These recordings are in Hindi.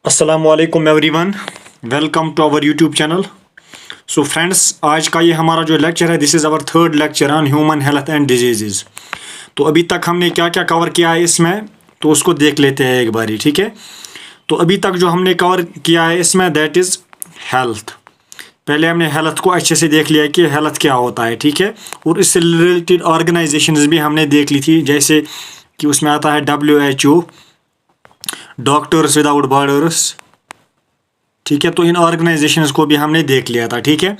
अस्सलामुअलैकुम everyone, welcome to our YouTube channel. So friends, आज का ये हमारा जो लेक्चर है, this is our third lecture on human health and disease. तो अभी तक हमने क्या क्या कवर किया है इसमें, तो उसको देख लेते हैं एक बारी, ठीक है। तो अभी तक जो हमने कवर किया है इसमें, दैट इज़ हेल्थ। पहले हमने हेल्थ को अच्छे से देख लिया कि हेल्थ क्या होता है, ठीक है। और इससे रिलेटेड ऑर्गेनाइजेशंस भी हमने देख ली थी, जैसे कि उसमें आता है WHO, डॉक्टर्स विदाउट बॉर्डर्स, ठीक है। तो इन ऑर्गेनाइजेशंस को भी हमने देख लिया था, ठीक है।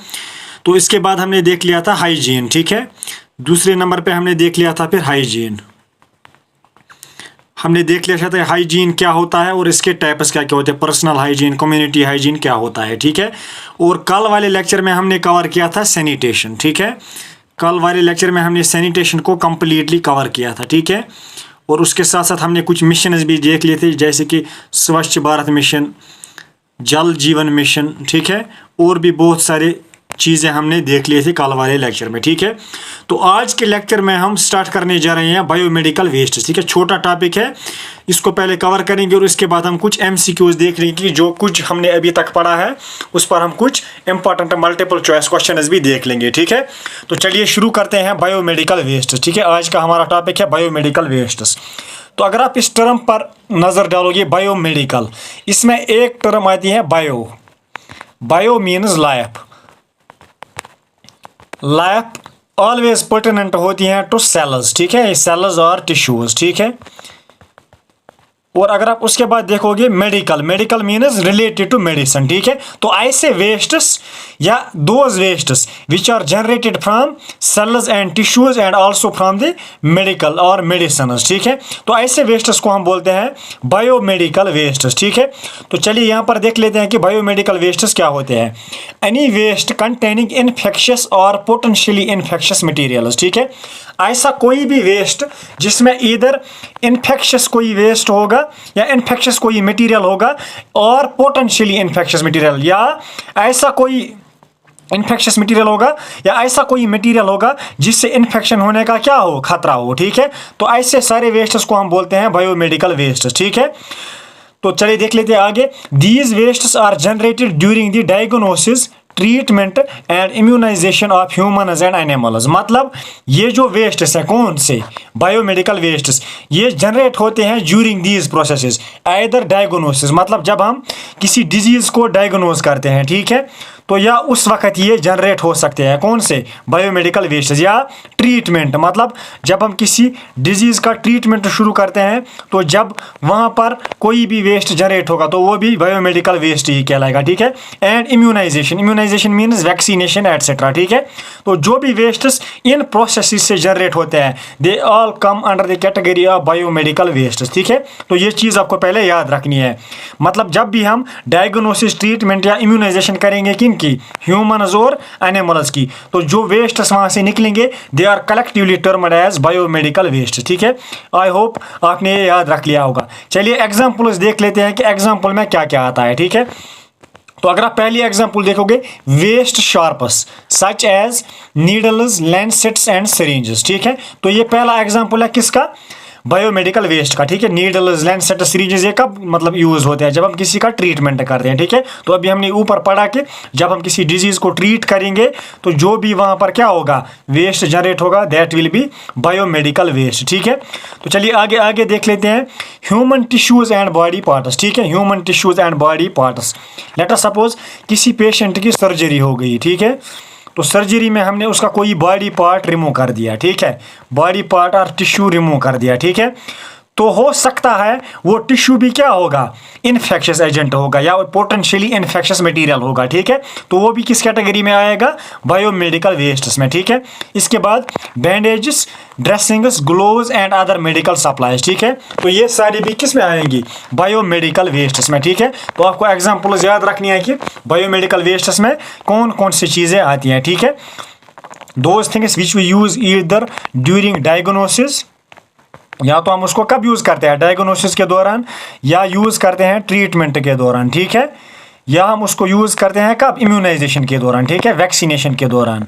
तो इसके बाद हमने देख लिया था हाइजीन, ठीक है। दूसरे नंबर पे हमने देख लिया था फिर हाइजीन। हमने देख लिया था हाइजीन क्या होता है और इसके टाइप्स क्या क्या होते हैं, पर्सनल हाइजीन, कम्युनिटी हाइजीन क्या होता है, ठीक है। और कल वाले लेक्चर में हमने कवर किया था सैनिटेशन, ठीक है। कल वाले लेक्चर में हमने सैनिटेशन को कम्प्लीटली कवर किया था, ठीक है। और उसके साथ साथ हमने कुछ मिशन भी देख लिए थे, जैसे कि स्वच्छ भारत मिशन, जल जीवन मिशन, ठीक है। और भी बहुत सारे चीज़ें हमने देख लिए थे कल वाले लेक्चर में, ठीक है। तो आज के लेक्चर में हम स्टार्ट करने जा रहे हैं बायोमेडिकल वेस्ट, ठीक है। छोटा टॉपिक है, इसको पहले कवर करेंगे और इसके बाद हम कुछ MCQs देख लेंगे कि जो कुछ हमने अभी तक पढ़ा है उस पर हम कुछ इंपॉर्टेंट मल्टीपल चॉइस क्वेश्चन भी देख लेंगे, ठीक है। तो चलिए शुरू करते हैं बायोमेडिकल वेस्ट, ठीक है। आज का हमारा टॉपिक है बायोमेडिकल वेस्ट। तो अगर आप इस टर्म पर नज़र डालोगे, बायोमेडिकल, इसमें एक टर्म आती है bio. Bio means life. Life always pertinent होती हैं टू सेल्स, ठीक है, सेल्स और टिश्यूज, ठीक है। और अगर आप उसके बाद देखोगे medical, medical means related to medicine, ठीक है। तो ऐसे वेस्ट्स या those wastes which are generated from cells and tissues and also from the medical और मेडिसिन, ठीक है। तो ऐसे वेस्ट्स को हम बोलते हैं बायोमेडिकल वेस्ट्स, ठीक है। तो चलिए यहाँ पर देख लेते हैं कि बायोमेडिकल वेस्ट्स क्या होते हैं। एनी वेस्ट कंटेनिंग इन्फेक्शियस और पोटेंशियली इन्फेक्शियस मटीरियल्स, ठीक है। ऐसा कोई भी वेस्ट जिसमें इधर इन्फेक्शियस कोई वेस्ट होगा या इन्फेक्शियस कोई मटेरियल होगा और पोटेंशियली इन्फेक्शियस मटेरियल, या ऐसा कोई इन्फेक्शियस मटेरियल होगा या ऐसा कोई मटेरियल होगा जिससे इन्फेक्शन होने का क्या हो, खतरा हो, ठीक है। तो ऐसे सारे वेस्ट्स को हम बोलते हैं बायोमेडिकल वेस्ट, ठीक है। तो चलिए देख लेते हैं आगे। These wastes are generated during the diagnosis, treatment and immunisation of humans and animals. मतलब ये जो वेस्ट्स है, कौन से बायोमेडिकल वेस्ट्स, ये जनरेट होते हैं during these processes, either diagnosis, मतलब जब हम किसी डिजीज को डायग्नोज करते हैं, ठीक है, तो या उस वक्त ये जनरेट हो सकते हैं, कौन से बायोमेडिकल वेस्ट्स, या ट्रीटमेंट, मतलब जब हम किसी डिजीज का ट्रीटमेंट शुरू करते हैं तो जब वहाँ पर कोई भी वेस्ट जनरेट होगा तो वो भी बायोमेडिकल वेस्ट ही कहलाएगा, ठीक है। And immunisation, immunisation means vaccination etcetera, ठीक है। तो जो भी वेस्ट्स इन प्रोसेसेस से जनरेट होते हैं, they all come under the category of biomedical wastes, ठीक है। तो ये चीज़ आपको पहले याद रखनी है। मतलब जब भी हम डायग्नोसिस, ट्रीटमेंट या इम्यूनाइजेशन करेंगे किन की, ह्यूमन्स और एनिमल्स की, तो जो वेस्ट्स वहाँ से निकलेंगे they are collectively termed as biomedical waste, ठीक है। आई होप आपने ये याद रख लिया होगा। चलिए एग्जाम्पल्स देख लेते हैं कि एग्जाम्पल में क्या क्या आता है, ठीक है। तो अगर आप पहली एग्जाम्पल देखोगे, waste sharps such as needles, lancets and syringes, ठीक है। तो ये पहला एग्जाम्पल है किसका, बायोमेडिकल वेस्ट का, ठीक है। नीडल्स, लैंसेट, सिरिंजेस ये कब मतलब यूज होते हैं, जब हम किसी का ट्रीटमेंट करते हैं, ठीक है। तो अभी हमने ऊपर पढ़ा कि जब हम किसी डिजीज को ट्रीट करेंगे तो जो भी वहाँ पर क्या होगा, वेस्ट जनरेट होगा, that will be biomedical waste, ठीक है। तो चलिए आगे आगे देख लेते हैं। Human tissues and body parts, ठीक है, human tissues and body parts. Let us suppose किसी पेशेंट की सर्जरी हो गई, ठीक है। तो सर्जरी में हमने उसका कोई बॉडी पार्ट रिमूव कर दिया, ठीक है, बॉडी पार्ट और टिश्यू रिमूव कर दिया, ठीक है। तो हो सकता है वो टिश्यू भी क्या होगा, इन्फेक्शियस एजेंट होगा या पोटेंशियली इन्फेक्शियस मटेरियल होगा, ठीक है। तो वो भी किस कैटेगरी में आएगा, बायोमेडिकल वेस्ट्स में, ठीक है। इसके बाद bandages, dressings, gloves and other medical supplies, ठीक है। तो ये सारी भी किस में आएंगी, बायोमेडिकल वेस्ट्स में, ठीक है। तो आपको एग्जाम्पल्स याद रखनी है कि बायोमेडिकल वेस्ट्स में कौन कौन सी चीज़ें आती हैं, ठीक है। Those things which we use either during diagnosis, या तो हम उसको कब यूज़ करते हैं, डायग्नोसिस के दौरान, या यूज़ करते हैं ट्रीटमेंट के दौरान, ठीक है, या हम उसको यूज़ करते हैं कब, इम्यूनाइजेशन के दौरान, ठीक है, वैक्सीनेशन के दौरान।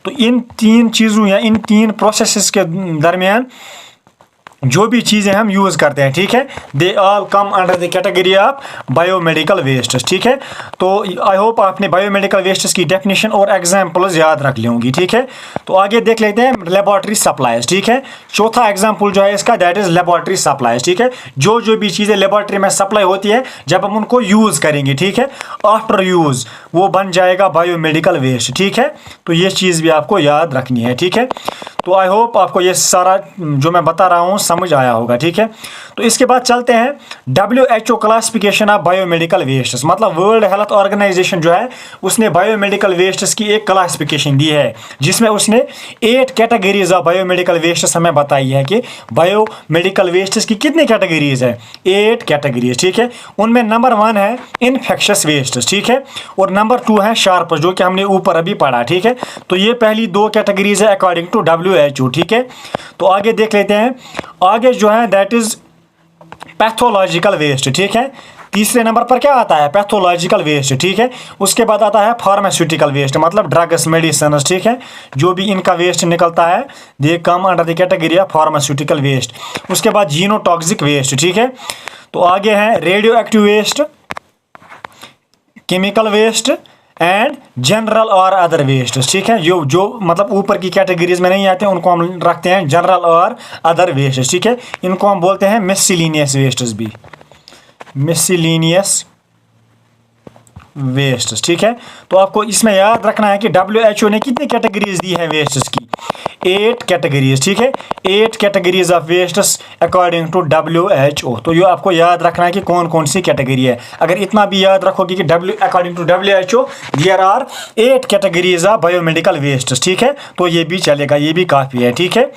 तो इन तीन चीज़ों या इन तीन प्रोसेसेस के दरमियान जो भी चीज़ें हम यूज़ करते हैं, ठीक है, दे all come under the category of biomedical wastes, ठीक है। तो आई होप आपने बायोमेडिकल वेस्ट्स की डेफिनेशन और एग्जांपल्स याद रख ली होंगी, ठीक है। तो आगे देख लेते हैं लेबोरेटरी सप्लाईज, ठीक है। चौथा एग्जाम्पल जो है इसका दैट इज लेबोरेटरी सप्लाईज, ठीक है। जो भी चीज़ें लेबोरेटरी में सप्लाई होती है जब हम उनको यूज़ करेंगे, ठीक है, आफ्टर यूज़ वो बन जाएगा बायोमेडिकल वेस्ट, ठीक है। तो ये चीज़ भी आपको याद रखनी है, ठीक है। तो आई होप आपको ये सारा जो मैं बता रहा हूँ समझ आया होगा, ठीक है। तो इसके बाद चलते हैं WHO classification of biomedical wastes, मतलब वर्ल्ड हेल्थ ऑर्गेनाइजेशन जो है उसने बायोमेडिकल वेस्ट्स की एक क्लासिफिकेशन दी है जिसमें उसने 8 कैटेगरीज ऑफ बायोमेडिकल वेस्ट्स हमें बताई है कि बायोमेडिकल वेस्ट्स की कितनी कैटेगरीज है, 8 कैटेगरीज, ठीक है। उनमें नंबर 1 है इनफेक्शस वेस्ट्स, ठीक है, और नंबर 2 है शार्प, जो कि हमने ऊपर अभी पढ़ा, ठीक है। तो ये पहली 2 कैटेगरीज है अकॉर्डिंग टू WHO, ठीक है। तो आगे देख लेते हैं, आगे जो है दैट इज पैथोलॉजिकल वेस्ट, ठीक है। तीसरे नंबर पर क्या आता है, पैथोलॉजिकल वेस्ट, ठीक है। उसके बाद आता है फार्मास्यूटिकल वेस्ट, मतलब ड्रग्स मेडिसिन, ठीक है। जो भी इनका वेस्ट निकलता है they come under the category of pharmaceutical waste. उसके बाद जीनोटॉक्सिक वेस्ट, ठीक है। तो आगे है radioactive waste, chemical waste and general और अदर वेस्ट, ठीक है। जो मतलब ऊपर की कैटेगरीज में नहीं आते हैं उनको हम रखते हैं जनरल और अदर वेस्ट, ठीक है। इनको हम बोलते हैं मिसलिनियस वेस्ट्स भी, मिसलिनियस वेस्ट्स, ठीक है। तो आपको इसमें याद रखना है कि WHO ने कितनी कैटेगरीज दी है वेस्ट्स की, 8 कैटेगरीज, ठीक है। 8 categories of wastes according to WHO। तो ये आपको याद रखना है कि कौन कौन सी कैटेगरी है। अगर इतना भी याद रखोगे कि according to WHO there are 8 categories of biomedical wastes, ठीक है, तो ये भी चलेगा, ये भी काफ़ी है, ठीक है।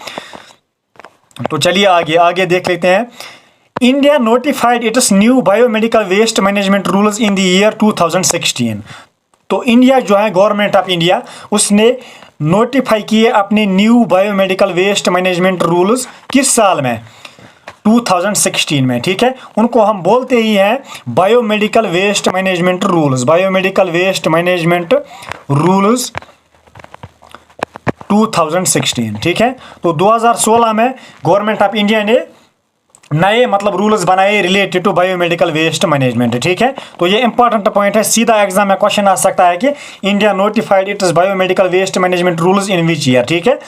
तो चलिए आगे देख लेते हैं। India notified its new biomedical waste management rules in the year 2016। तो इंडिया जो है गवर्नमेंट ऑफ इंडिया उसने नोटिफाई किए अपने new biomedical waste management rules किस साल में, 2016 में, ठीक है। उनको हम बोलते ही हैं biomedical waste management rules, biomedical waste management rules 2016, ठीक है। तो 2016 में गवर्नमेंट ऑफ इंडिया ने नए मतलब रूल्स बनाए related to biomedical waste management, ठीक है। तो ये इंपॉर्टेंट पॉइंट है, सीधा एग्जाम में क्वेश्चन आ सकता है कि India notified its biomedical waste management rules in which year, ठीक है।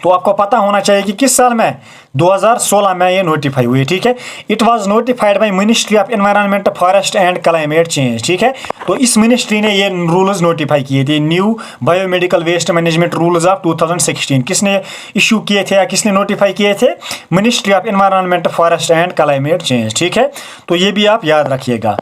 तो आपको पता होना चाहिए कि किस साल में, 2016 में ये नोटिफाई हुई, ठीक है। It was notified by ministry of environment forest and climate change, ठीक है। तो इस मिनिस्ट्री ने ये रूल्स नोटिफाई किए थे, new biomedical waste management rules of 2016। किसने इशू किए थे या किसने नोटिफाई किए थे, ministry of environment forest and climate change, ठीक है। तो ये भी आप याद रखिएगा।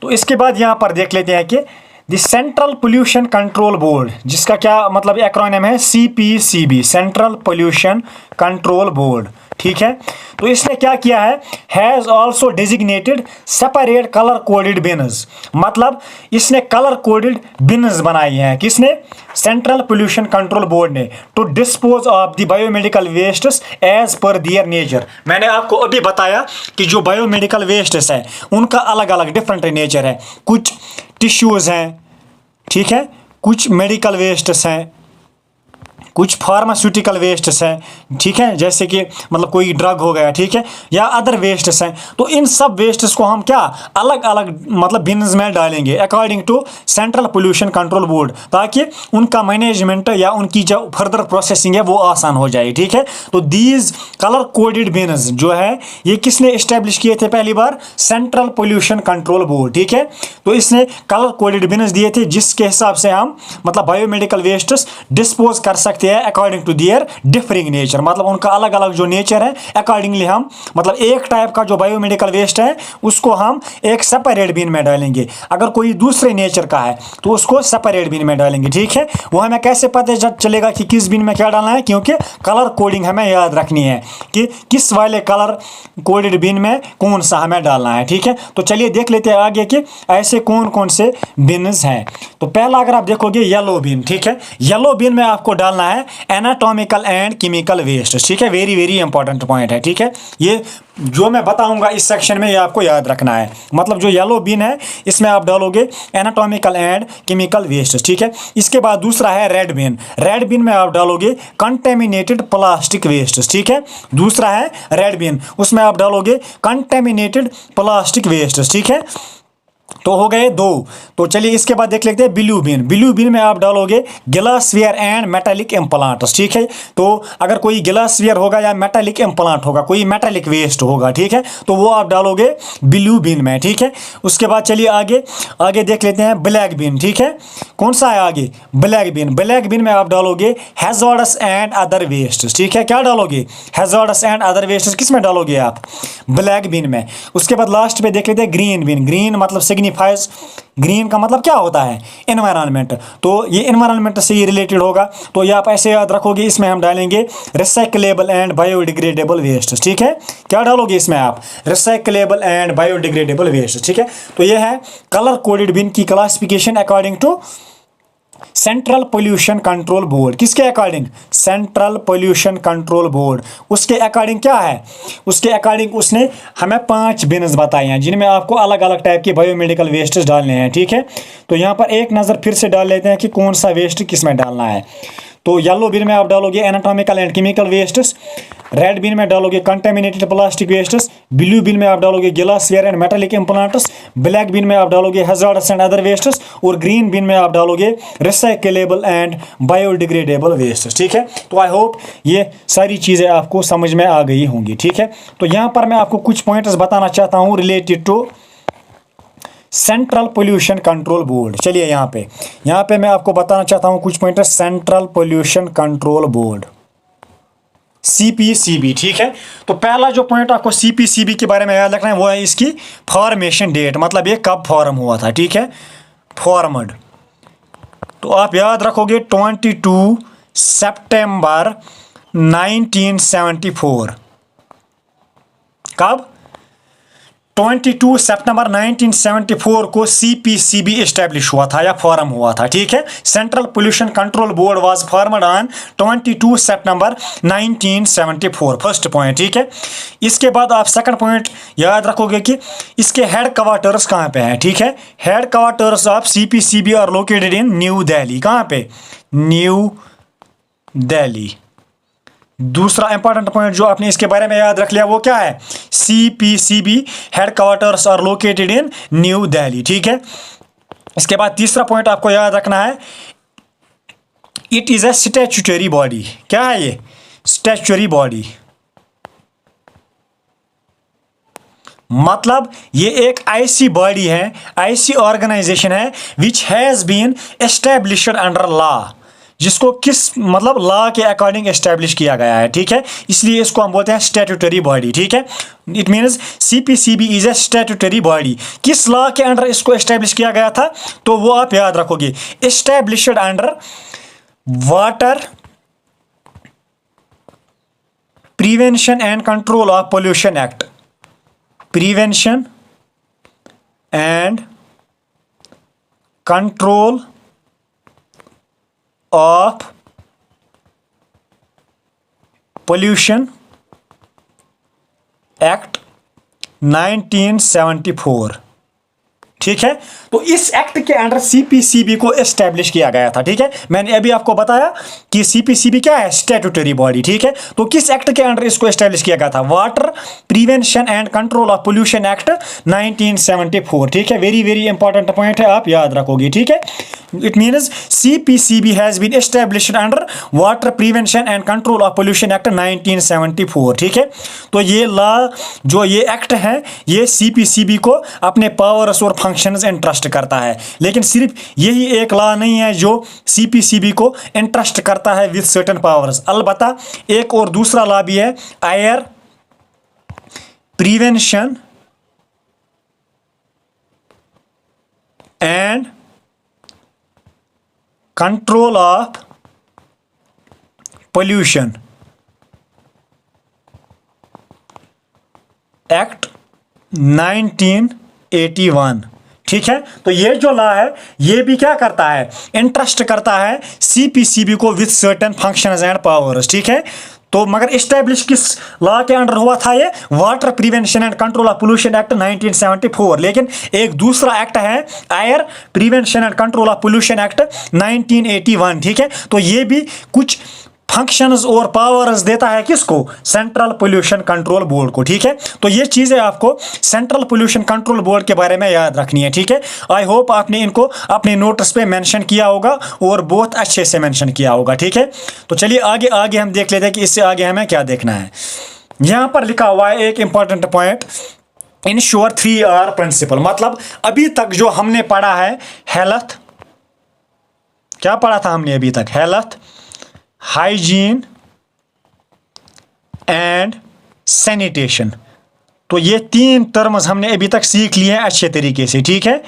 तो इसके बाद यहाँ पर देख लेते हैं कि the central pollution control board, जिसका क्या मतलब एक्रोनिम है, CPCB, central pollution control board, ठीक है। तो इसने क्या किया है, has also designated separate colour coded bins, मतलब इसने कलर कोडेड बिन्स बनाई हैं, किसने, सेंट्रल पोल्यूशन कंट्रोल बोर्ड ने, to dispose of the biomedical wastes as per their nature. मैंने आपको अभी बताया कि जो बायोमेडिकल वेस्ट्स है उनका अलग अलग डिफरेंट नेचर है, कुछ टिश्यूज़ हैं, ठीक है, कुछ मेडिकल वेस्ट्स हैं, कुछ फार्मास्यूटिकल वेस्ट्स हैं, ठीक है, जैसे कि मतलब कोई ड्रग हो गया, ठीक है, या अदर वेस्ट्स हैं। तो इन सब वेस्ट्स को हम क्या अलग अलग मतलब बिन्स में डालेंगे according to central pollution control board, ताकि उनका मैनेजमेंट या उनकी जो फर्दर प्रोसेसिंग है वो आसान हो जाए, ठीक है। तो दीज कलर कोडेड बिन्स जो है ये किसने इस्टेब्लिश किए थे, पहली बार सेंट्रल पोल्यूशन कंट्रोल बोर्ड, ठीक है। तो इसने कलर कोडेड बिन्स दिए थे जिसके हिसाब से हम मतलब बायोमेडिकल वेस्ट्स डिस्पोज कर सकते हैं according to their differing nature, मतलब उनका अलग अलग जो नेचर है अकॉर्डिंगली हम मतलब एक टाइप का जो बायोमेडिकल वेस्ट है उसको हम एक सेपरेट बिन में डालेंगे, अगर कोई दूसरे नेचर का है तो उसको सेपरेट बिन में डालेंगे, ठीक है। वो हमें कैसे पता चलेगा कि किस बिन में क्या डालना है, क्योंकि कलर कोडिंग हमें याद रखनी है कि किस वाले कलर कोडेड बिन में कौन सा हमें डालना है, ठीक है। तो चलिए देख लेते हैं आगे कि ऐसे कौन कौन से बिन्स हैं। तो पहला अगर आप देखोगे येलो बिन, ठीक है, येलो बिन में आपको डालना है है एनाटॉमिकल एंड केमिकल वेस्ट, ठीक है, वेरी वेरी इंपॉर्टेंट पॉइंट है, ठीक है। ये जो मैं बताऊंगा इस सेक्शन में ये आपको याद रखना है। मतलब जो येलो बिन है इसमें आप डालोगे एनाटॉमिकल एंड केमिकल वेस्ट, ठीक है। इसके बाद दूसरा है रेड बिन, रेड बिन में आप डालोगे कंटेमिनेटेड प्लास्टिक वेस्ट, ठीक है। दूसरा है रेड बिन, उसमें आप डालोगे कंटेमिनेटेड प्लास्टिक वेस्ट, ठीक है। तो हो गए दो। तो चलिए इसके बाद देख लेते हैं ब्लू बिन, ब्लू बिन में आप डालोगे गिलासवेयर एंड मेटालिक इम्प्लांट्स, ठीक है। तो अगर कोई गिलासवेयर होगा या मेटालिक इम्प्लांट होगा, कोई मेटालिक वेस्ट होगा, ठीक है, तो वो आप डालोगे ब्लू बिन में, ठीक है। उसके बाद चलिए आगे आगे देख लेते हैं ब्लैक बिन, ठीक है। कौन सा है आगे? ब्लैक बिन, ब्लैक बिन में आप डालोगे हैजार्डस एंड अदर वेस्ट, ठीक है। क्या डालोगे? हैजार्डस एंड अदर वेस्ट किस में डालोगे आप? ब्लैक बिन में। उसके बाद लास्ट पे देख लेते हैं ग्रीन बिन, ग्रीन मतलब सिग्निफाइज, ग्रीन का मतलब क्या होता है? एनवायरनमेंट। तो ये एनवायरनमेंट से ही रिलेटेड होगा, तो ये आप ऐसे याद रखोगे। इसमें हम डालेंगे रिसाइकलेबल एंड बायोडिग्रेडेबल वेस्ट, ठीक है। क्या डालोगे इसमें आप? रिसाइकलेबल एंड बायोडिग्रेडेबल वेस्ट, ठीक है। तो ये है कलर कोडेड बिन की classification according to central pollution control board. किसके according? Central pollution control board. उसके अकॉर्डिंग क्या है? उसके अकॉर्डिंग उसने हमें 5 बिन्स बताए हैं जिनमें आपको अलग अलग टाइप के बायोमेडिकल वेस्ट डालने हैं, ठीक है। तो यहाँ पर एक नज़र फिर से डाल लेते हैं कि कौन सा वेस्ट किस में डालना है। तो येलो बिन में आप डालोगे anatomical and chemical wastes, red bin में डालोगे contaminated plastic wastes, blue bin में आप डालोगे glassware and metallic implants, black bin में आप डालोगे हैजार्डस एंड अदर वेस्ट्स, और ग्रीन बिन में आप डालोगे रिसाइकलेबल एंड बायोडिग्रेडेबल वेस्ट्स, ठीक है। तो आई होप ये सारी चीज़ें आपको समझ में आ गई होंगी, ठीक है। तो यहाँ पर मैं आपको कुछ पॉइंट्स बताना चाहता हूँ related to central pollution control board. चलिए यहाँ पे मैं आपको बताना चाहता हूँ कुछ point. Central pollution control board, CPCB, ठीक है। तो पहला जो पॉइंट आपको CPCB के बारे में याद रखना है वो है इसकी फॉर्मेशन डेट, मतलब ये कब फॉर्म हुआ था, ठीक है, फॉर्मड। तो आप याद रखोगे 22 सितंबर 1974। कब? 22 सितंबर 1974 को CPCB एस्टेब्लिश हुआ था या फॉर्म हुआ था, ठीक है। Central pollution control board was formed on 22 September 1974, first point, ठीक है। इसके बाद आप सेकंड पॉइंट याद रखोगे कि इसके हेड क्वार्टर्स कहाँ पे हैं, ठीक है। Headquarters of CPCB are located in New Delhi. कहाँ पे? न्यू दिल्ली। दूसरा इंपॉर्टेंट पॉइंट जो आपने इसके बारे में याद रख लिया वो क्या है? CPCB headquarters are located in New Delhi, ठीक है। इसके बाद तीसरा पॉइंट आपको याद रखना है, it is a statutory body. क्या है ये? स्टैट्यूटरी बॉडी, मतलब ये एक ऐसी बॉडी है, ऐसी ऑर्गेनाइजेशन है which has been established under law, जिसको किस मतलब लॉ के अकॉर्डिंग एस्टेब्लिश किया गया है, ठीक है। इसलिए इसको हम बोलते हैं स्टैट्यूटरी बॉडी, ठीक है। It means CPCB is a statutory body. किस लॉ के अंडर इसको एस्टेब्लिश किया गया था? तो वो आप याद रखोगे, established under water prevention and control of pollution act, prevention and control of pollution act 1974, ठीक है। तो इस एक्ट के अंडर CPCB को एस्टेब्लिश किया गया था, ठीक है। मैंने अभी आपको बताया कि CPCB क्या है? स्टैट्यूटरी बॉडी, ठीक है। तो किस एक्ट के अंडर इसको एस्टेब्लिश किया गया था? Water prevention and control of pollution act 1974, ठीक है। वेरी वेरी इंपॉर्टेंट पॉइंट है, आप याद रखोगे, ठीक है। It means CPCB has been established under water prevention and control of pollution act 1974, ठीक है। तो ये लॉ जो ये एक्ट है ये CPCB को अपने पावर्स और फंक्शंस इंट्रस्ट करता है। लेकिन सिर्फ यही एक लॉ नहीं है जो CPCB को इंट्रस्ट करता है विद सर्टेन पावर्स, अलबत्ता एक और दूसरा लॉ भी है, air prevention and control of pollution act 1981, ठीक है। तो ये जो लॉ है ये भी क्या करता है, इंटरेस्ट करता है सीपीसीबी को with certain functions and powers, ठीक है। तो मगर इस्टेब्लिश किस लॉ के अंडर हुआ था ये, water prevention and control of pollution act 1974। लेकिन एक दूसरा एक्ट है air prevention and control of pollution act 1981, ठीक है। तो ये भी कुछ फंक्शंस और पावर्स देता है किसको, सेंट्रल पोल्यूशन कंट्रोल बोर्ड को, ठीक है। तो ये चीजें आपको सेंट्रल पोल्यूशन कंट्रोल बोर्ड के बारे में याद रखनी है, ठीक है। आई होप आपने इनको अपने नोट्स पे मेंशन किया होगा और बहुत अच्छे से मेंशन किया होगा, ठीक है। तो चलिए आगे आगे हम देख लेते हैं कि इससे आगे हमें क्या देखना है। यहां पर लिखा हुआ है एक important point, ensure 3R principal. मतलब अभी तक जो हमने पढ़ा है हेल्थ, क्या पढ़ा था हमने अभी तक, हेल्थ, हाइजीन एंड सैनिटेशन। तो ये 3 टर्म्स हमने अभी तक सीख लिए हैं अच्छे तरीके से, ठीक है।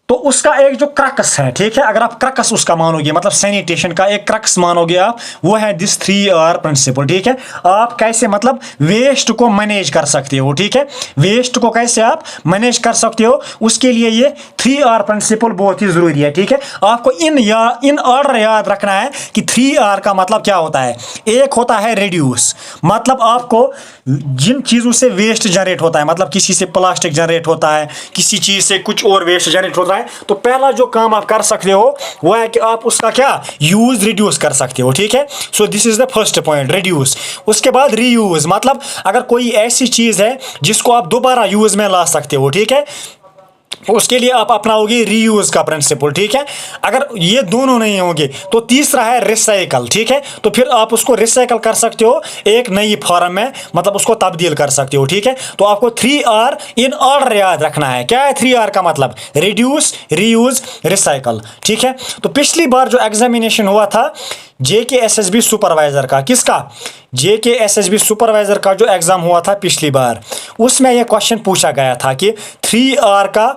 तो उसका एक जो क्रक्स है, ठीक है, अगर आप क्रक्स उसका मानोगे, मतलब सैनिटेशन का एक क्रक्स मानोगे आप, वो है दिस 3R प्रिंसिपल, ठीक है। आप कैसे मतलब वेस्ट को मैनेज कर सकते हो, ठीक है, वेस्ट को कैसे आप मैनेज कर सकते हो, उसके लिए ये 3R प्रिंसिपल बहुत ही जरूरी है, ठीक है। आपको इन ऑर्डर याद रखना है कि 3R का मतलब क्या होता है। एक होता है रिड्यूस, मतलब आपको जिन चीजों से वेस्ट जनरेट होता है, मतलब किसी से प्लास्टिक जनरेट होता है, किसी चीज से कुछ और वेस्ट जनरेट होता है, तो पहला जो काम आप कर सकते हो वो है कि आप उसका क्या यूज रिड्यूस कर सकते हो, ठीक है। So this is the first point, reduce. उसके बाद रीयूज, मतलब अगर कोई ऐसी चीज है जिसको आप दोबारा यूज में ला सकते हो, ठीक है, उसके लिए आप अपनाओगे रीयूज का प्रिंसिपल, ठीक है। अगर ये दोनों नहीं होंगे तो तीसरा है रिसाइकल, ठीक है। तो फिर आप उसको रिसाइकल कर सकते हो एक नई फॉर्म में, मतलब उसको तब्दील कर सकते हो, ठीक है। तो आपको 3R इन ऑर्डर याद रखना है। क्या है 3R का मतलब, रिड्यूस, रीयूज, रिसाइकल, ठीक है। तो पिछली बार जो एग्जामिनेशन हुआ था JKSSB सुपरवाइजर का, किसका, JKSSB सुपरवाइजर का जो एग्जाम हुआ था पिछली बार, उसमें यह क्वेश्चन पूछा गया था कि 3R का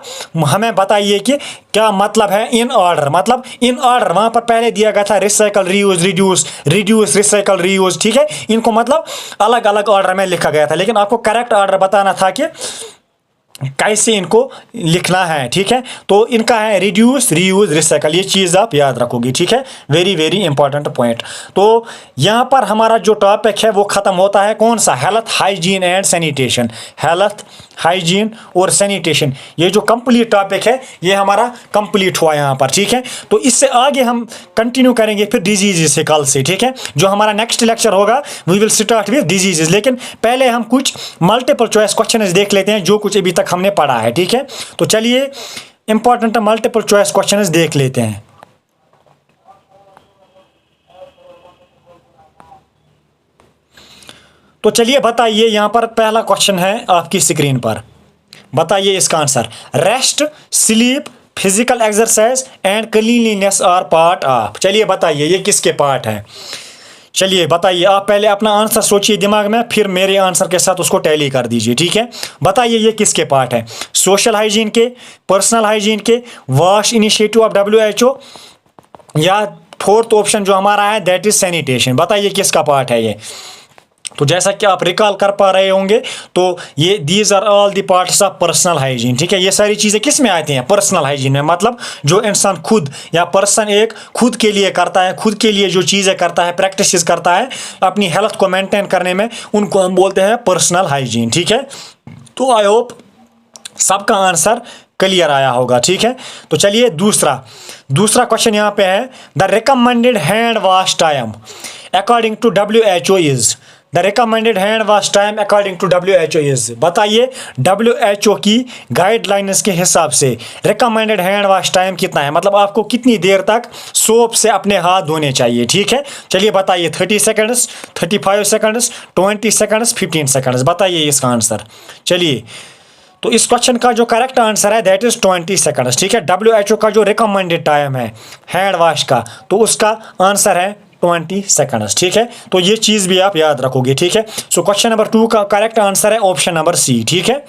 हमें बताइए कि क्या मतलब है इन ऑर्डर। मतलब इन ऑर्डर वहां पर पहले दिया गया था recycle, reuse, reduce, reduce, recycle, reuse, ठीक है। इनको मतलब अलग अलग ऑर्डर में लिखा गया था, लेकिन आपको करेक्ट ऑर्डर बताना था कि कैसे इनको लिखना है, ठीक है। तो इनका है रिड्यूस, रीयूज, रिसाइकल, ये चीज़ आप याद रखोगे, ठीक है। Very very important point. तो यहाँ पर हमारा जो टॉपिक है वो ख़त्म होता है, कौन सा, health, hygiene and sanitation. Health, hygiene और सैनिटेशन, ये जो कंप्लीट टॉपिक है ये हमारा कंप्लीट हुआ यहाँ पर, ठीक है। तो इससे आगे हम कंटिन्यू करेंगे फिर डिजीज से कल से, ठीक है। जो हमारा नेक्स्ट लेक्चर होगा we will start with diseases. लेकिन पहले हम कुछ मल्टीपल चॉइस क्वेश्चन देख लेते हैं जो कुछ अभी तक हमने पढ़ा है, ठीक है। तो चलिए इंपॉर्टेंट मल्टीपल चॉइस क्वेश्चन देख लेते हैं। तो चलिए बताइए, यहां पर पहला क्वेश्चन है आपकी स्क्रीन पर, बताइए इसका answer. Rest, sleep, physical exercise and cleanliness are part of. चलिए बताइए ये किसके पार्ट है, चलिए बताइए। आप पहले अपना आंसर सोचिए दिमाग में, फिर मेरे आंसर के साथ उसको टैली कर दीजिए, ठीक है। बताइए ये किसके पार्ट है, सोशल हाइजीन के, पर्सनल हाइजीन के, वॉश इनिशिएटिव ऑफ WHO, या फोर्थ ऑप्शन जो हमारा है दैट इज सैनिटेशन। बताइए किसका पार्ट है ये। तो जैसा कि आप रिकॉल कर पा रहे होंगे तो ये these are all the parts of personal hygiene, ठीक है। ये सारी चीज़ें किस में आती हैं, पर्सनल हाइजीन में। मतलब जो इंसान खुद या पर्सन एक खुद के लिए करता है, खुद के लिए जो चीज़ें करता है, प्रैक्टिस करता है अपनी हेल्थ को मेंटेन करने में, उनको हम बोलते हैं पर्सनल हाइजीन, ठीक है। तो आई होप सबका आंसर क्लियर आया होगा, ठीक है। तो चलिए दूसरा क्वेश्चन यहाँ पे है, the recommended hand wash time according to WHO is. The recommended hand wash time according to WHO is. बताइए WHO की गाइडलाइंस के हिसाब से रिकमेंडेड हैंड वॉश टाइम कितना है, मतलब आपको कितनी देर तक सोप से अपने हाथ धोने चाहिए, ठीक है। चलिए बताइए 30 सेकंड्स, 35 सेकंड्स, 20 सेकंड्स, 15 सेकंड्स। बताइए इसका आंसर। चलिए तो इस क्वेश्चन का जो करेक्ट आंसर है दैट इज 20 सेकंड्स, ठीक है। WHO का जो रिकमेंडेड टाइम है हैंड वॉश का, तो उसका आंसर है 20 सेकंड्स, ठीक है। तो ये चीज़ भी आप याद रखोगे, ठीक है। सो क्वेश्चन नंबर 2 का करेक्ट आंसर है ऑप्शन नंबर C, ठीक है।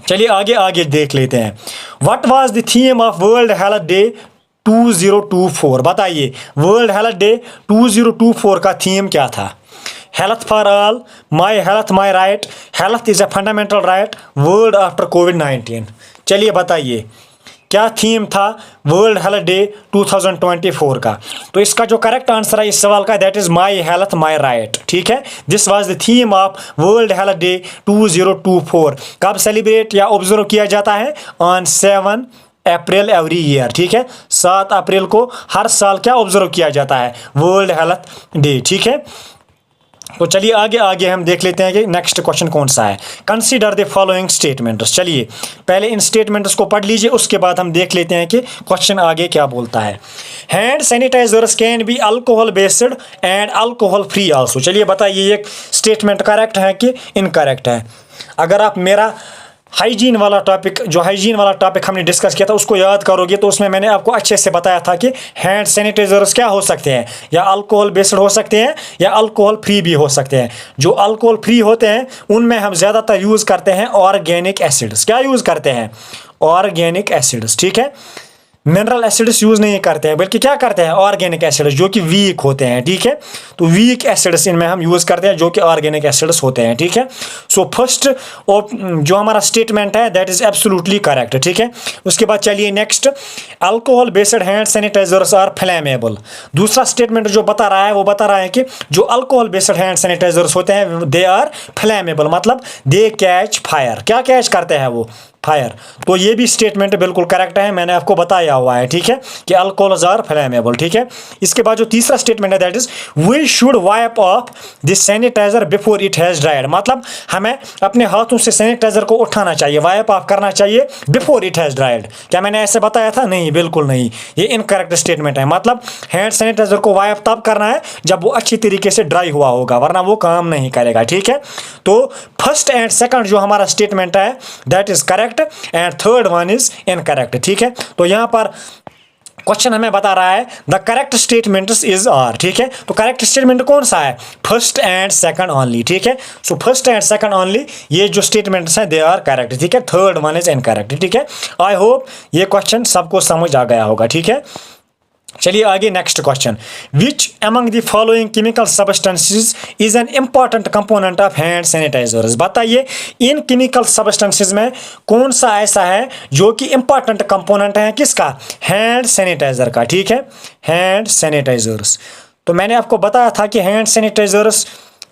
चलिए आगे देख लेते हैं। What was the theme of world health day 2024। बताइए वर्ल्ड हेल्थ डे 2024 का थीम क्या था। Health for all, my health my right, health is a fundamental right, world after कोविड-19। चलिए बताइए क्या थीम था वर्ल्ड हेल्थ डे 2024 का। तो इसका जो करेक्ट आंसर है इस सवाल का that is my health my right. ठीक है, this was the theme of world health day 2024। कब सेलिब्रेट या ऑब्जर्व किया जाता है? On 7 April every year. ठीक है, 7 अप्रैल को हर साल क्या ऑब्जर्व किया जाता है? World health day. ठीक है, तो चलिए आगे आगे हम देख लेते हैं कि नेक्स्ट क्वेश्चन कौन सा है। Consider the following statements. चलिए पहले इन स्टेटमेंट्स को पढ़ लीजिए, उसके बाद हम देख लेते हैं कि क्वेश्चन आगे क्या बोलता है। Hand sanitisers can be alcohol based and alcohol free also. चलिए बताइए ये स्टेटमेंट करेक्ट है कि इनकरेक्ट है। अगर आप मेरा हाइजीन वाला टॉपिक हमने डिस्कस किया था उसको याद करोगे तो उसमें मैंने आपको अच्छे से बताया था कि हैंड सैनिटाइजर्स क्या हो सकते हैं, या अल्कोहल बेस्ड हो सकते हैं या अल्कोहल फ्री भी हो सकते हैं। जो अल्कोहल फ्री होते हैं उनमें हम ज़्यादातर यूज़ करते हैं ऑर्गेनिक एसिड्स। क्या यूज़ करते हैं? Organic acids. ठीक है, मिनरल एसिड्स यूज़ नहीं करते हैं, बल्कि क्या करते हैं? ऑर्गेनिक एसिड्स जो कि वीक होते हैं। ठीक है, तो वीक एसिड्स इनमें हम यूज़ करते हैं जो कि ऑर्गेनिक एसिड्स होते हैं। ठीक है, सो फर्स्ट जो हमारा स्टेटमेंट है दैट इज एब्सोल्युटली करेक्ट। ठीक है, उसके बाद चलिए next, alcohol based hand sanitisers are flammable. दूसरा स्टेटमेंट जो बता रहा है वो बता रहा है कि जो अल्कोहल बेस्ड हैंड सैनिटाइजर्स होते हैं दे आर फ्लेमेबल, मतलब दे कैच फायर। क्या कैच करते हैं वो? फायर। तो ये भी स्टेटमेंट बिल्कुल करेक्ट है, मैंने आपको बताया हुआ है। ठीक है, कि अल्कोहल्स आर फ्लेमेबल। ठीक है, इसके बाद जो तीसरा स्टेटमेंट है that is we should wipe off this sanitiser before it has dried. मतलब हमें अपने हाथों से सैनिटाइजर को उठाना चाहिए, वाइप ऑफ करना चाहिए बिफोर इट हैज ड्राइड। क्या मैंने ऐसे बताया था? नहीं, बिल्कुल नहीं, ये इनकरेक्ट स्टेटमेंट है। मतलब हैंड सैनिटाइजर को वाइप तब करना है जब वो अच्छी तरीके से ड्राई हुआ होगा, वरना वो काम नहीं करेगा। ठीक है, तो फर्स्ट एंड सेकंड जो हमारा स्टेटमेंट है that is correct and third one is incorrect. ठीक है, तो यहां पर क्वेश्चन हमें बता रहा है the correct statements is are. ठीक है, तो करेक्ट स्टेटमेंट कौन सा है? First and second only. ठीक है, so first and second only ये जो स्टेटमेंट्स हैं दे आर करेक्ट। ठीक है, थर्ड वन इज इनकरेक्ट। ठीक है, आई होप ये क्वेश्चन सबको समझ आ गया होगा। ठीक है, चलिए आगे next question, which among the following chemical substances is an important component of hand sanitisers. बताइए इन केमिकल सब्सटेंसेस में कौन सा ऐसा है जो कि इंपॉर्टेंट कंपोनेंट है किसका? हैंड सैनिटाइजर का। ठीक है, हैंड सैनिटाइजर्स। तो मैंने आपको बताया था कि हैंड सैनिटाइजर्स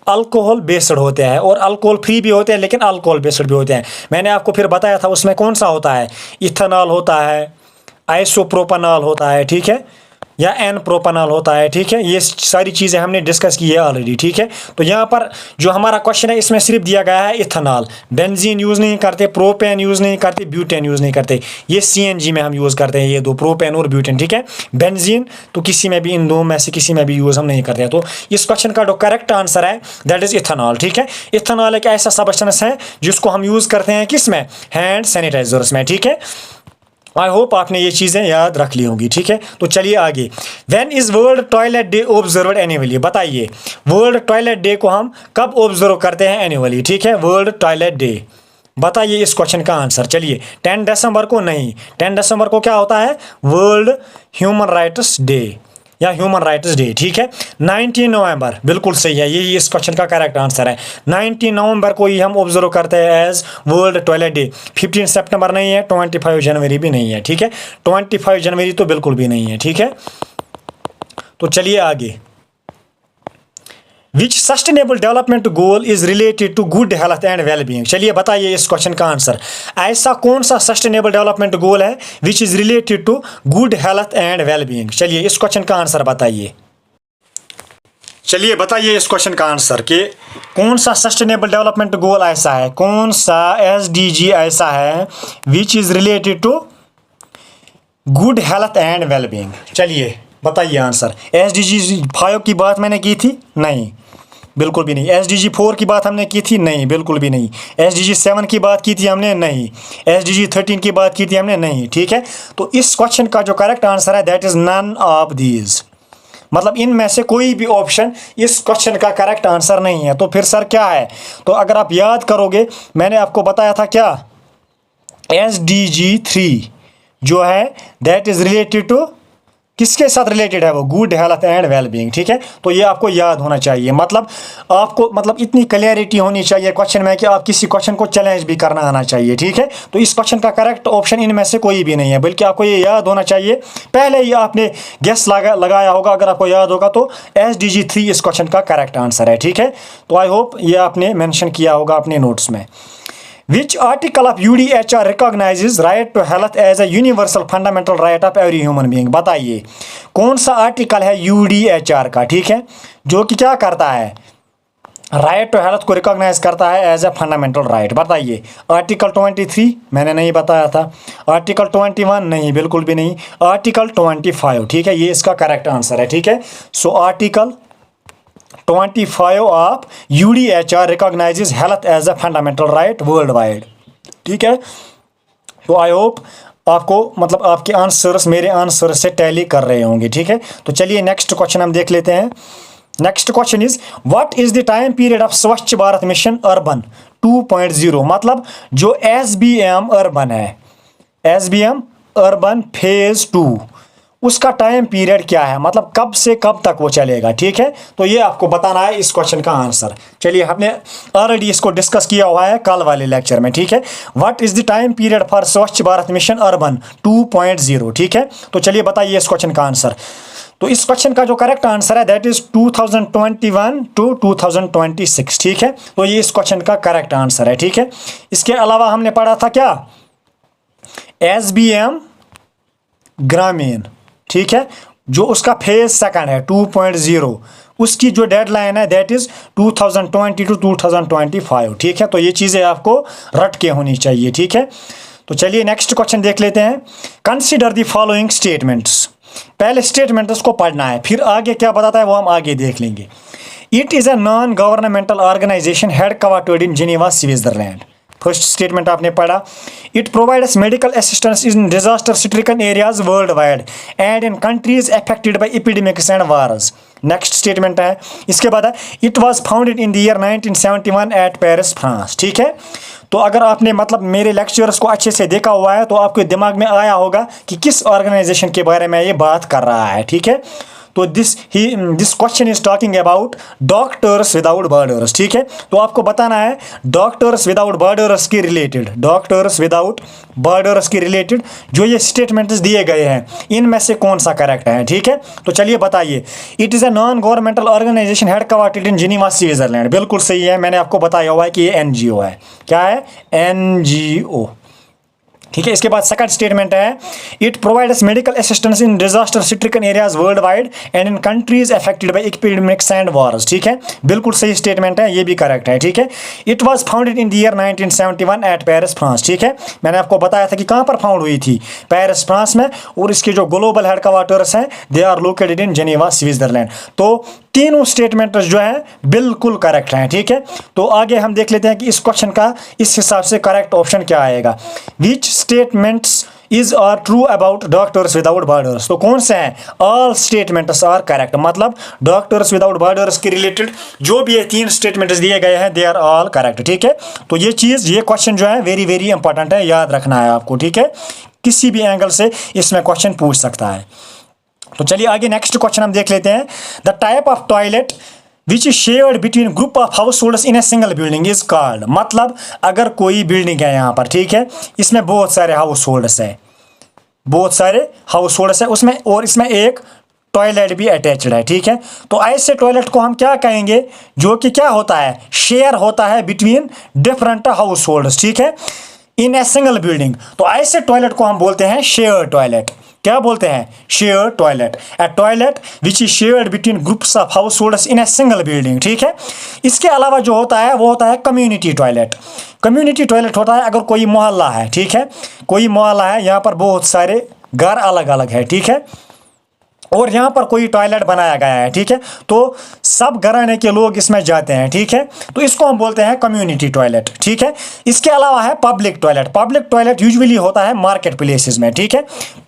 अल्कोहल बेस्ड होते हैं और अल्कोहल फ्री भी होते हैं, लेकिन अल्कोहल बेस्ड भी होते हैं। मैंने आपको फिर बताया था उसमें कौन सा होता है? इथेनॉल होता है, आइसोप्रोपेनॉल होता है, ठीक है, या एन प्रोपेनॉल होता है। ठीक है, ये सारी चीज़ें हमने डिस्कस की है ऑलरेडी। ठीक है, तो यहाँ पर जो हमारा क्वेश्चन है इसमें सिर्फ दिया गया है इथेनॉल। बेंजीन यूज़ नहीं करते, प्रोपेन यूज़ नहीं करते, ब्यूटेन यूज़ नहीं करते। ये सीएनजी में हम यूज़ करते हैं, ये दो, प्रोपेन और ब्यूटेन। ठीक है, बेंजीन तो किसी में भी, इन दो में से किसी में भी यूज़ हम नहीं करते हैं। तो इस क्वेश्चन का जो करेक्ट आंसर है दैट इज इथेनॉल। ठीक है, इथेनॉल एक ऐसा सब्सटेंस है जिसको हम यूज़ करते हैं किस में? हैंड सैनिटाइजर्स में। ठीक है, आई होप आपने ये चीज़ें याद रख ली होंगी। ठीक है, तो चलिए आगे, when is world toilet day observed annually. बताइए वर्ल्ड टॉयलेट डे को हम कब ऑब्जर्व करते हैं एनुअली? ठीक है, वर्ल्ड टॉयलेट डे, बताइए इस क्वेश्चन का आंसर। चलिए 10 दिसंबर को नहीं, 10 दिसंबर को क्या होता है? वर्ल्ड ह्यूमन राइट्स डे या ह्यूमन राइट्स डे। ठीक है, 19 नवंबर, बिल्कुल सही है, यही इस क्वेश्चन का करेक्ट आंसर है। 19 नवंबर को ही हम ऑब्जर्व करते हैं एज वर्ल्ड टॉयलेट डे। 15 सितंबर नहीं है, 25 जनवरी भी नहीं है। ठीक है, 25 जनवरी तो बिल्कुल भी नहीं है। ठीक है, तो चलिए आगे, which sustainable development goal is related to good health and wellbeing. चलिए बताइए इस क्वेश्चन का आंसर, ऐसा कौन सा सस्टेनेबल डेवलपमेंट गोल है which is related to good health and wellbeing. चलिए इस क्वेश्चन का आंसर बताइए। चलिए बताइए इस क्वेश्चन का आंसर कि कौन सा सस्टेनेबल डेवलपमेंट गोल ऐसा है, कौन सा SDG ऐसा है which is related to good health and wellbeing. चलिए बताइए आंसर। SDG 5 की बात मैंने की थी? नहीं, बिल्कुल भी नहीं। SDG 4 की बात हमने की थी? नहीं, बिल्कुल भी नहीं। SDG 7 की बात की थी हमने? नहीं। SDG 13 की बात की थी हमने? नहीं। ठीक है, तो इस क्वेश्चन का जो करेक्ट आंसर है that is none of these, मतलब इनमें से कोई भी ऑप्शन इस क्वेश्चन का करेक्ट आंसर नहीं है। तो फिर सर क्या है? तो अगर आप याद करोगे मैंने आपको बताया था क्या, SDG 3 जो है दैट इज रिलेटेड टू किसके साथ रिलेटेड है वो? गुड हेल्थ एंड वेलबींग, ठीक है। तो ये आपको याद होना चाहिए, मतलब आपको मतलब इतनी क्लियरिटी होनी चाहिए क्वेश्चन में कि आप किसी क्वेश्चन को चैलेंज भी करना आना चाहिए, ठीक है। तो इस क्वेश्चन का करेक्ट ऑप्शन इनमें से कोई भी नहीं है, बल्कि आपको ये याद होना चाहिए। पहले ही आपने गेस लगाया होगा, अगर आपको याद होगा तो SDG 3 इस क्वेश्चन का करेक्ट आंसर है, ठीक है। तो आई होप ये आपने मेंशन किया होगा अपने नोट्स में। Which article of UDHR recognizes right to health as a universal fundamental right of every human being? बताइए कौन सा आर्टिकल है UDHR का, ठीक है, जो कि क्या करता है, राइट टू हेल्थ को रिकॉग्नाइज करता है एज ए फंडामेंटल राइट। बताइए। आर्टिकल 23 मैंने नहीं बताया था, आर्टिकल 21 नहीं, बिल्कुल भी नहीं, आर्टिकल 25, ठीक है, ये इसका करेक्ट आंसर है, ठीक है। So article 25 of UDHR recognizes health as a fundamental right worldwide, ठीक है। तो आई होप आपको मतलब आपके आंसर्स मेरे आंसर से टैली कर रहे होंगे, ठीक है। तो चलिए नेक्स्ट क्वेश्चन हम देख लेते हैं। Next question is what is the time period of स्वच्छ भारत मिशन अर्बन 2.0? मतलब जो SBM अर्बन है, SBM अर्बन फेज 2, उसका टाइम पीरियड क्या है, मतलब कब से कब तक वो चलेगा, ठीक है। तो ये आपको बताना है इस क्वेश्चन का आंसर। चलिए, हमने ऑलरेडी इसको डिस्कस किया हुआ है कल वाले लेक्चर में, ठीक है। What is the time period for स्वच्छ भारत मिशन अर्बन 2.0, ठीक है। तो चलिए बताइए इस क्वेश्चन का आंसर। तो इस क्वेश्चन का जो करेक्ट आंसर है दैट इज 2021 टू 2026, ठीक है। तो ये इस क्वेश्चन का करेक्ट आंसर है, ठीक है। इसके अलावा हमने पढ़ा था क्या, SBM ग्रामीण, ठीक है, जो उसका फेज सेकंड है 2.0, उसकी जो डेडलाइन है दैट इज 2020 टू 2025, ठीक है। तो ये चीज़ें आपको रट के होनी चाहिए, ठीक है। तो चलिए नेक्स्ट क्वेश्चन देख लेते हैं। Consider the following statements. पहले स्टेटमेंट्स को पढ़ना है, फिर आगे क्या बताता है वो हम आगे देख लेंगे। It is a non governmental organisation headquartered in Geneva, Switzerland. First statement आपने पढ़ा। It provides medical assistance in disaster stricken areas world wide and in countries affected by epidemics and wars. Next statement है, इसके बाद है it was founded in the year 1971 at Paris, France, ठीक है। तो अगर आपने मतलब मेरे लेक्चर्स को अच्छे से देखा हुआ है तो आपके दिमाग में आया होगा कि किस ऑर्गेनाइजेशन के बारे में ये बात कर रहा है, ठीक है। तो this question is talking about doctors without borders, ठीक है। तो आपको बताना है डॉक्टर्स विदाउट बॉर्डर्स के रिलेटेड, डॉक्टर्स विदाउट बॉर्डर्स के रिलेटेड जो ये स्टेटमेंट्स दिए गए हैं इनमें से कौन सा करेक्ट है, ठीक है। तो चलिए बताइए। It is a non governmental organisation headquartered in Geneva, Switzerland, बिल्कुल सही है। मैंने आपको बताया हुआ है कि ये NGO है। क्या है? NGO, ठीक है। इसके बाद सेकंड स्टेटमेंट है it provides medical assistance in disaster stricken areas world wide and in countries affected by epidemics and Wars, ठीक है, बिल्कुल सही स्टेटमेंट है, ये भी करेक्ट है, ठीक है। It was founded in the year 1971 at Paris, France, ठीक है। मैंने आपको बताया था कि कहाँ पर फाउंड हुई थी, पेरिस, फ्रांस में, और इसके जो ग्लोबल हेडक्वार्टर्स हैं they are located in Geneva, Switzerland. तो तीनों स्टेटमेंट्स जो है बिल्कुल करेक्ट हैं, ठीक है। तो आगे हम देख लेते हैं कि इस क्वेश्चन का इस हिसाब से करेक्ट ऑप्शन क्या आएगा। Which statements is are true about doctors without borders? तो कौन से हैं? ऑल स्टेटमेंट्स आर करेक्ट, मतलब डॉक्टर्स विदाउट बॉर्डर्स के रिलेटेड जो भी ये 3 स्टेटमेंट्स दिए गए हैं दे आर ऑल करेक्ट, ठीक है। तो ये चीज़, ये क्वेश्चन जो है वेरी वेरी इंपॉर्टेंट है, याद रखना है आपको, ठीक है। किसी भी एंगल से इसमें क्वेश्चन पूछ सकता है। तो चलिए आगे नेक्स्ट क्वेश्चन हम देख लेते हैं। The type of toilet which is shared between group of house holders in a single building is called. मतलब अगर कोई बिल्डिंग है यहाँ पर, ठीक है, इसमें बहुत सारे हाउस होल्डर्स है, बहुत सारे हाउस होल्डर्स है उसमें, और इसमें एक टॉयलेट भी अटैच्ड है, ठीक है। तो ऐसे टॉयलेट को हम क्या कहेंगे जो कि क्या होता है, शेयर होता है बिटवीन डिफरेंट हाउस होल्डर्स, ठीक है, इन ए सिंगल बिल्डिंग। तो ऐसे टॉयलेट को हम बोलते हैं शेयर टॉयलेट। क्या बोलते हैं? Share toilet. A toilet which is shared between groups of house holders in a single building, ठीक है। इसके अलावा जो होता है वो होता है कम्युनिटी टॉयलेट। कम्युनिटी टॉयलेट होता है अगर कोई मोहल्ला है, ठीक है, कोई मोहल्ला है, यहाँ पर बहुत सारे घर अलग अलग है, ठीक है, और यहाँ पर कोई टॉयलेट बनाया गया है, ठीक है, तो सब घराने के लोग इसमें जाते हैं, ठीक है, तो इसको हम बोलते हैं कम्युनिटी टॉयलेट, ठीक है। इसके अलावा है public toilet. Public toilet usually होता है मार्केट प्लेसेस में, ठीक है।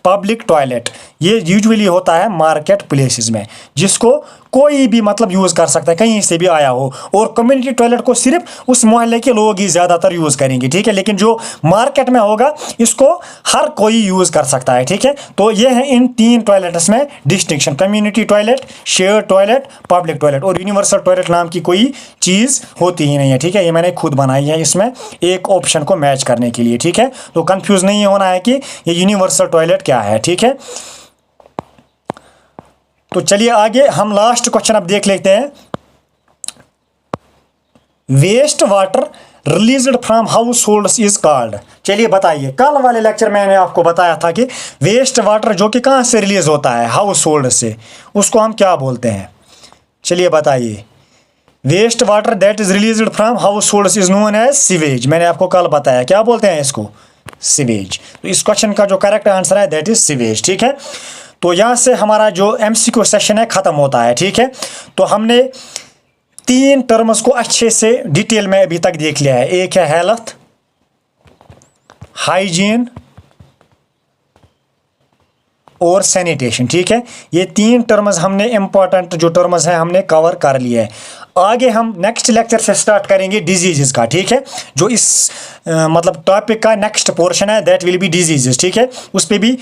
पब्लिक टॉयलेट, ये यूजुअली होता है मार्केट प्लेसेस में, जिसको कोई भी मतलब यूज़ कर सकता है, कहीं से भी आया हो। और कम्युनिटी टॉयलेट को सिर्फ उस मोहल्ले के लोग ही ज़्यादातर यूज़ करेंगे, ठीक है। लेकिन जो मार्केट में होगा इसको हर कोई यूज़ कर सकता है, ठीक है। तो ये है इन 3 टॉयलेट्स में distinction, community toilet, share toilet, public toilet. और यूनिवर्सल टॉयलेट नाम की कोई चीज़ होती ही नहीं है, ठीक है। ये मैंने खुद बनाई है इसमें एक ऑप्शन को मैच करने के लिए, ठीक है। तो कंफ्यूज नहीं होना है कि ये यूनिवर्सल टॉयलेट क्या है, ठीक है। तो चलिए आगे हम लास्ट क्वेश्चन अब देख लेते हैं। Waste water released from households is called. चलिए बताइए, कल वाले लेक्चर में मैंने आपको बताया था कि वेस्ट वाटर जो कि कहाँ से रिलीज होता है, हाउस होल्ड से, उसको हम क्या बोलते हैं। चलिए बताइए, waste water that is released from households is known as sewage. मैंने आपको कल बताया, क्या बोलते हैं इसको, सीवेज। तो इस क्वेश्चन का जो करेक्ट आंसर है दैट इज सीवेज, ठीक है। तो यहाँ से हमारा जो एमसीक्यू सेशन है ख़त्म होता है, ठीक है। तो हमने 3 टर्म्स को अच्छे से डिटेल में अभी तक देख लिया है। एक है हेल्थ, हाइजीन और सैनिटेशन, ठीक है। ये 3 टर्म्स हमने इंपॉर्टेंट जो टर्म्स हैं हमने कवर कर लिए है। आगे हम नेक्स्ट लेक्चर से स्टार्ट करेंगे डिजीज़ का, ठीक है। जो इस मतलब टॉपिक का नेक्स्ट पोर्शन है दैट विल बी डिजीज़, ठीक है। उस पर भी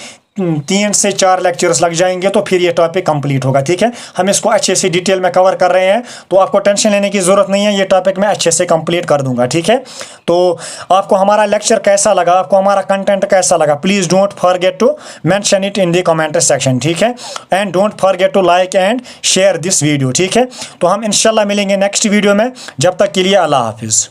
3 से 4 लेक्चर्स लग जाएंगे, तो फिर ये टॉपिक कंप्लीट होगा, ठीक है। हम इसको अच्छे से डिटेल में कवर कर रहे हैं, तो आपको टेंशन लेने की ज़रूरत नहीं है, ये टॉपिक मैं अच्छे से कंप्लीट कर दूंगा, ठीक है। तो आपको हमारा लेक्चर कैसा लगा, आपको हमारा कंटेंट कैसा लगा, please don't forget to mention it in the comment section, ठीक है। And don't forget to like and share this video, ठीक है। तो हम इंशाल्लाह मिलेंगे नेक्स्ट वीडियो में, जब तक के लिए अल्लाह हाफिज़।